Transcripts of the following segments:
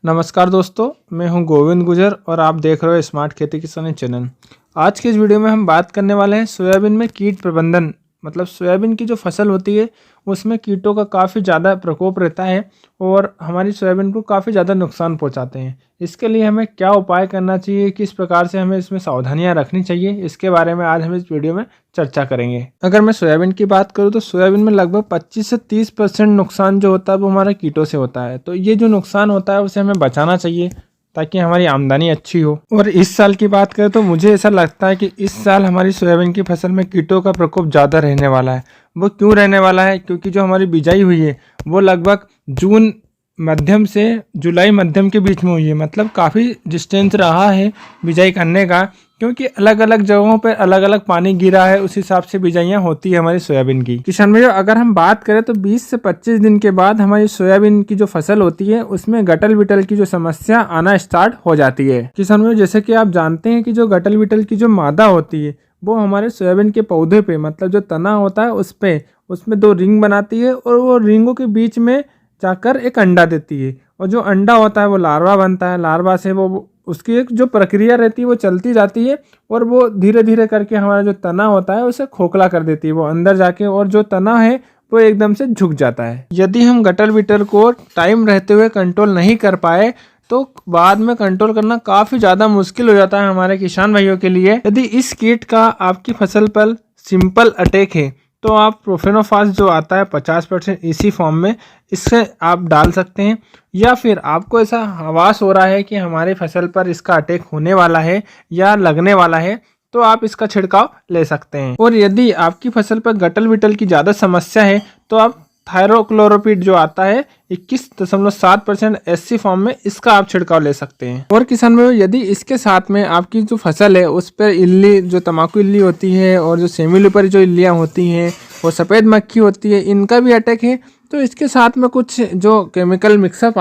नमस्कार दोस्तों, मैं हूं गोविंद गुजर और आप देख रहे हो स्मार्ट खेती किसानी चैनल। आज के इस वीडियो में हम बात करने वाले हैं सोयाबीन में कीट प्रबंधन। मतलब सोयाबीन की जो फसल होती है उसमें कीटों का काफ़ी ज़्यादा प्रकोप रहता है और हमारी सोयाबीन को काफ़ी ज़्यादा नुकसान पहुंचाते हैं। इसके लिए हमें क्या उपाय करना चाहिए, किस प्रकार से हमें इसमें सावधानियां रखनी चाहिए, इसके बारे में आज हम इस वीडियो में चर्चा करेंगे। अगर मैं सोयाबीन की बात करूं तो सोयाबीन में लगभग 25 से 30% नुकसान जो होता है वो हमारे कीटों से होता है। तो ये जो नुकसान होता है उसे हमें बचाना चाहिए ताकि हमारी आमदनी अच्छी हो। और इस साल की बात करें तो मुझे ऐसा लगता है कि इस साल हमारी सोयाबीन की फसल में कीटों का प्रकोप ज़्यादा रहने वाला है। वो क्यों रहने वाला है? क्योंकि जो हमारी बिजाई हुई है वो लगभग जून मध्यम से जुलाई मध्यम के बीच में हुई है। मतलब काफ़ी डिस्टेंस रहा है बिजाई करने का, क्योंकि अलग अलग जगहों पर अलग अलग पानी गिरा है, उस हिसाब से बिजाइयाँ होती है हमारी सोयाबीन की। किसान भाइयों, अगर हम बात करें तो 20 से 25 दिन के बाद हमारी सोयाबीन की जो फसल होती है उसमें गटल बिटल की जो समस्या आना स्टार्ट हो जाती है। किसान भाइयों, जैसे कि आप जानते हैं कि जो गटल बिटल की जो मादा होती है वो हमारे सोयाबीन के पौधे पे, मतलब जो तना होता है उस पे, उसमें 2 रिंग बनाती है और वो रिंगों के बीच में जाकर एक अंडा देती है। और जो अंडा होता है वो लार्वा बनता है। लार्वा से वो उसकी एक जो प्रक्रिया रहती है वो चलती जाती है और वो धीरे धीरे करके हमारा जो तना होता है उसे खोखला कर देती है वो अंदर जाके, और जो तना है वो एकदम से झुक जाता है। यदि हम गटल बिटल को टाइम रहते हुए कंट्रोल नहीं कर पाए तो बाद में कंट्रोल करना काफ़ी ज़्यादा मुश्किल हो जाता है हमारे किसान भाइयों के लिए। यदि इस कीट का आपकी फसल पर सिंपल अटैक है तो आप प्रोफेनोफास जो आता है 50% इसी फॉर्म में, इससे आप डाल सकते हैं। या फिर आपको ऐसा आभास हो रहा है कि हमारी फसल पर इसका अटैक होने वाला है या लगने वाला है तो आप इसका छिड़काव ले सकते हैं। और यदि आपकी फसल पर गटल बिटल की ज़्यादा समस्या है तो आप थायरोक्लोरोपिड जो आता है 21.7% एससी फॉर्म में, इसका आप छिड़काव ले सकते हैं। और किसान भाइयों, यदि इसके साथ में आपकी जो फसल है उस पर इल्ली, जो तम्बाकू इल्ली होती है और जो सेमिलिपर जो इल्लियाँ होती हैं और सफ़ेद मक्खी होती है, इनका भी अटैक है तो इसके साथ में कुछ जो केमिकल मिक्सर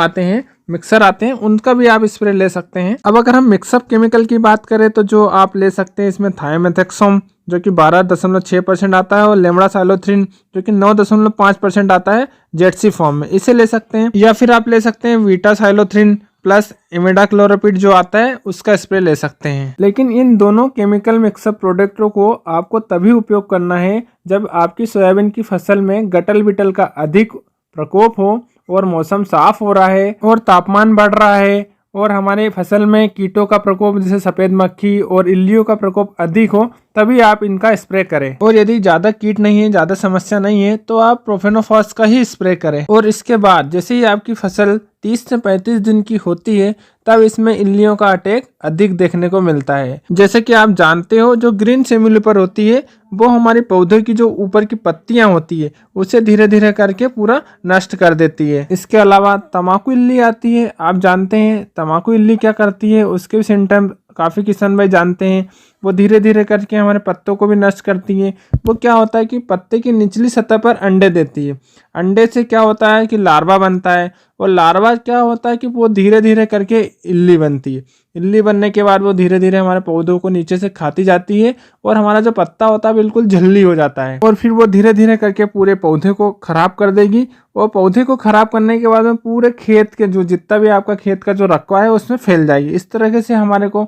आते हैं उनका भी आप स्प्रे ले सकते हैं। अब अगर हम मिक्सअप केमिकल की बात करें तो जो आप ले सकते हैं इसमें थायोमेथेक्सोम जो कि 12.6% आता है और लेमडासाइलोथ्रिन जो कि 9.5% आता है जेडसी फॉर्म में, इसे ले सकते हैं। या फिर आप ले सकते हैं वीटासाइलोथ्रिन प्लस इमिडाक्लोरोपिड जो आता है उसका स्प्रे ले सकते हैं। लेकिन इन दोनों केमिकल मिक्सअप प्रोडक्टों को आपको तभी उपयोग करना है जब आपकी सोयाबीन की फसल में गटल बिटल का अधिक प्रकोप हो और मौसम साफ हो रहा है और तापमान बढ़ रहा है और हमारे फसल में कीटों का प्रकोप जैसे सफ़ेद मक्खी और इल्लियों का प्रकोप अधिक हो, तभी आप इनका स्प्रे करें। और यदि ज़्यादा कीट नहीं है, ज़्यादा समस्या नहीं है तो आप प्रोफेनोफॉस का ही स्प्रे करें। और इसके बाद जैसे ही आपकी फसल 30 से 35 दिन की होती है तब इसमें इल्लियों का अटैक अधिक देखने को मिलता है। जैसे कि आप जानते हो जो ग्रीन सेमिलिपर होती है वो हमारे पौधे की जो ऊपर की पत्तियां होती है उसे धीरे धीरे करके पूरा नष्ट कर देती है। इसके अलावा तम्बाकू इल्ली आती है। आप जानते हैं तम्बाकू इल्ली क्या करती है, उसके भी सिम्टम काफ़ी किसान भाई जानते हैं। वो धीरे धीरे करके हमारे पत्तों को भी नष्ट करती है। वो क्या होता है कि पत्ते की निचली सतह पर अंडे देती है। अंडे से क्या होता है कि लार्वा बनता है और लार्वा क्या होता है कि वो धीरे धीरे करके इल्ली बनती है। इल्ली बनने के बाद वो धीरे धीरे हमारे पौधों को नीचे से खाती जाती है और हमारा जो पत्ता होता है बिल्कुल झिल्ली हो जाता है और फिर वो धीरे धीरे करके पूरे पौधे को खराब कर देगी। और पौधे को खराब करने के बाद में पूरे खेत के जो जितना भी आपका खेत का जो रकबा है उसमें फैल जाएगी। इस तरीके से हमारे को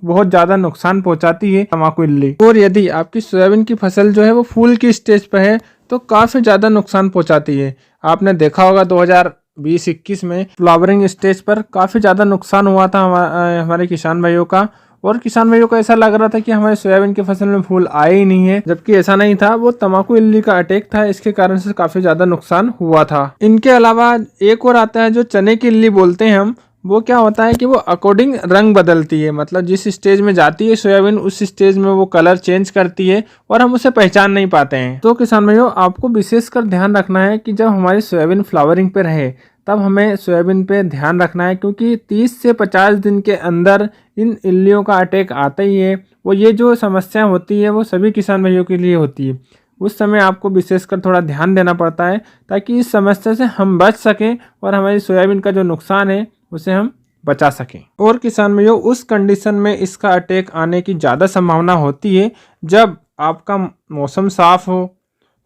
बहुत ज़्यादा नुकसान पहुंचाती है तम्बाकू इल्ली। और यदि आपकी सोयाबीन की फसल जो है वो फूल की स्टेज पर है तो काफ़ी ज़्यादा नुकसान पहुंचाती है। आपने देखा होगा 2020-21 में फ्लावरिंग स्टेज पर काफ़ी ज़्यादा नुकसान हुआ था हमारे किसान भाइयों का। और किसान भाइयों को ऐसा लग रहा था कि हमारे सोयाबीन की फसल में फूल आए ही नहीं है, जबकि ऐसा नहीं था। वो तम्बाकू इल्ली का अटैक था, इसके कारण से काफ़ी ज़्यादा नुकसान हुआ था। इनके अलावा एक और आता है जो चने की इल्ली बोलते हैं हम। वो क्या होता है कि वो अकॉर्डिंग रंग बदलती है। मतलब जिस स्टेज में जाती है सोयाबीन उस स्टेज में वो कलर चेंज करती है और हम उसे पहचान नहीं पाते हैं। तो किसान भाइयों, आपको विशेषकर ध्यान रखना है कि जब हमारी सोयाबीन फ्लावरिंग पे रहे तब हमें सोयाबीन पे ध्यान रखना है, क्योंकि 30 से 50 दिन के अंदर इन इल्लियों का अटैक आता ही है। वो ये जो समस्या होती है वो सभी किसान भाइयों के लिए होती है। उस समय आपको विशेषकर थोड़ा ध्यान देना पड़ता है ताकि इस समस्या से हम बच सकें और हमारी सोयाबीन का जो नुकसान है उसे हम बचा सकें। और किसान भाइयों, उस कंडीशन में इसका अटैक आने की ज़्यादा संभावना होती है जब आपका मौसम साफ हो,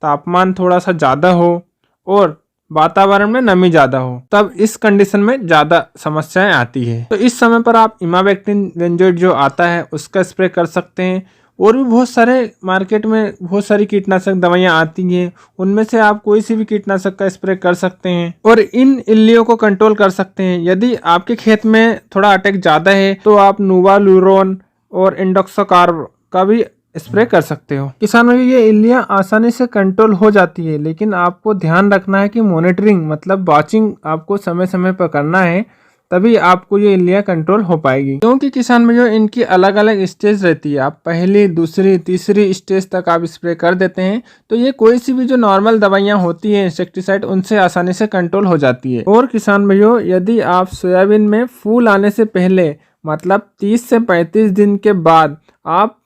तापमान थोड़ा सा ज़्यादा हो और वातावरण में नमी ज्यादा हो, तब इस कंडीशन में ज्यादा समस्याएं आती है। तो इस समय पर आप इमामेक्टिन बेंजोएट जो आता है उसका स्प्रे कर सकते हैं। और भी बहुत सारे मार्केट में बहुत सारी कीटनाशक दवाइयां आती हैं, उनमें से आप कोई सी भी कीटनाशक का स्प्रे कर सकते हैं और इन इल्लियों को कंट्रोल कर सकते हैं। यदि आपके खेत में थोड़ा अटैक ज़्यादा है तो आप नूवालुरोन और इंडोक्साकार्ब का भी स्प्रे कर सकते हो। किसानों की ये इल्लियां आसानी से कंट्रोल हो जाती है, लेकिन आपको ध्यान रखना है कि मॉनिटरिंग मतलब वॉचिंग आपको समय समय पर करना है, तभी आपको ये इल्लियां कंट्रोल हो पाएगी। क्योंकि किसान में जो इनकी अलग अलग स्टेज रहती है, आप पहली दूसरी तीसरी स्टेज तक आप स्प्रे कर देते हैं तो ये कोई सी भी जो नॉर्मल दवाइयां होती है इंसेक्टिसाइड, उनसे आसानी से कंट्रोल हो जाती है। और किसान भाइयों, यदि आप सोयाबीन में फूल आने से पहले मतलब 30 से 35 दिन के बाद आप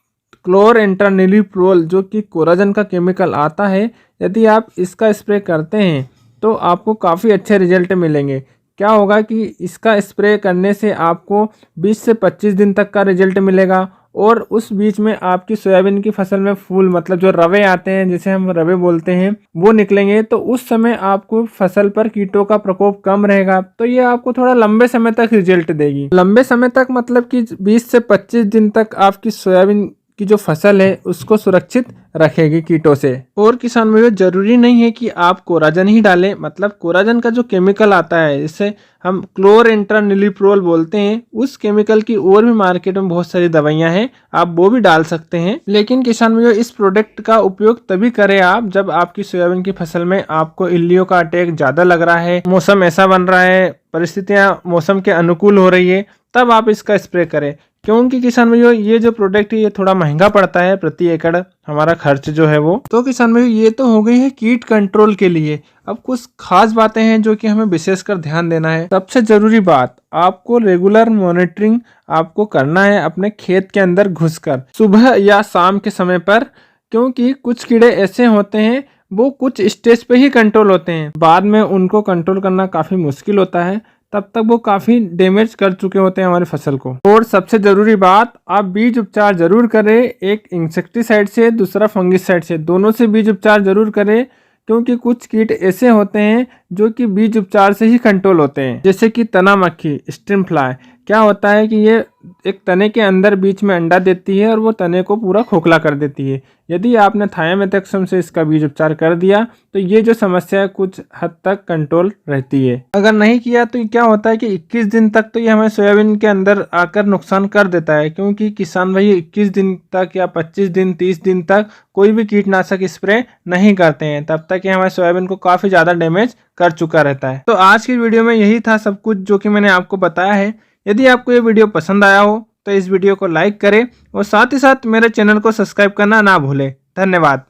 क्लोरएंट्रानिलीप्रोल जो कि कोराजन का केमिकल आता है, यदि आप इसका स्प्रे करते हैं तो आपको काफ़ी अच्छे रिजल्ट मिलेंगे। क्या होगा कि इसका स्प्रे करने से आपको 20 से 25 दिन तक का रिजल्ट मिलेगा और उस बीच में आपकी सोयाबीन की फसल में फूल मतलब जो रवे आते हैं, जिसे हम रवे बोलते हैं, वो निकलेंगे। तो उस समय आपको फसल पर कीटों का प्रकोप कम रहेगा, तो ये आपको थोड़ा लंबे समय तक रिजल्ट देगी। लंबे समय तक मतलब कि 20 से 25 दिन तक आपकी सोयाबीन की जो फसल है उसको सुरक्षित रखेगी कीटों से। और किसान भाइयों, जरूरी नहीं है कि आप कोराजन ही डालें, मतलब कोराजन का जो केमिकल आता है जिसे हम क्लोरएंट्रानिलीप्रोल बोलते हैं, उस केमिकल की और भी मार्केट में बहुत सारी दवाइयां हैं, आप वो भी डाल सकते हैं। लेकिन किसान भाइयों, इस प्रोडक्ट का उपयोग तभी करें आप जब आपकी सोयाबीन की फसल में आपको इल्लियों का अटैक ज्यादा लग रहा है, मौसम ऐसा बन रहा है, परिस्थितियां मौसम के अनुकूल हो रही है, तब आप इसका स्प्रे करें। क्योंकि किसान भाइयों, ये जो प्रोडक्ट है ये थोड़ा महंगा पड़ता है, प्रति एकड़ हमारा खर्च जो है वो। तो किसान भाइयों, ये तो हो गई है कीट कंट्रोल के लिए। अब कुछ खास बातें हैं जो कि हमें विशेषकर ध्यान देना है। सबसे जरूरी बात, आपको रेगुलर मॉनिटरिंग आपको करना है अपने खेत के अंदर घुसकर, सुबह या शाम के समय पर। क्योंकि कुछ कीड़े ऐसे होते हैं वो कुछ स्टेज पे ही कंट्रोल होते हैं, बाद में उनको कंट्रोल करना काफी मुश्किल होता है, तब तक वो काफी डैमेज कर चुके होते हैं हमारी फसल को। और सबसे जरूरी बात, आप बीज उपचार जरूर करें, एक इंसेक्टिसाइड से दूसरा फंगिसाइड से, दोनों से बीज उपचार जरूर करें। क्योंकि कुछ कीट ऐसे होते हैं जो कि बीज उपचार से ही कंट्रोल होते हैं, जैसे कि तना मक्खी, स्ट्रीम फ्लाई। क्या होता है कि ये एक तने के अंदर बीच में अंडा देती है और वो तने को पूरा खोखला कर देती है। यदि आपने थायोमेथाक्सम से इसका बीज उपचार कर दिया तो ये जो समस्या है कुछ हद तक कंट्रोल रहती है। अगर नहीं किया तो क्या होता है कि 21 दिन तक तो ये हमें सोयाबीन के अंदर आकर नुकसान कर देता है। क्योंकि किसान भाई 21 दिन तक या 25 दिन 30 दिन तक कोई भी कीटनाशक स्प्रे नहीं करते हैं, तब तक ये हमारे सोयाबीन को काफी ज्यादा डैमेज कर चुका रहता है। तो आज की वीडियो में यही था सब कुछ जो कि मैंने आपको बताया है। यदि आपको ये वीडियो पसंद आया हो तो इस वीडियो को लाइक करें और साथ ही साथ मेरे चैनल को सब्सक्राइब करना ना भूलें। धन्यवाद।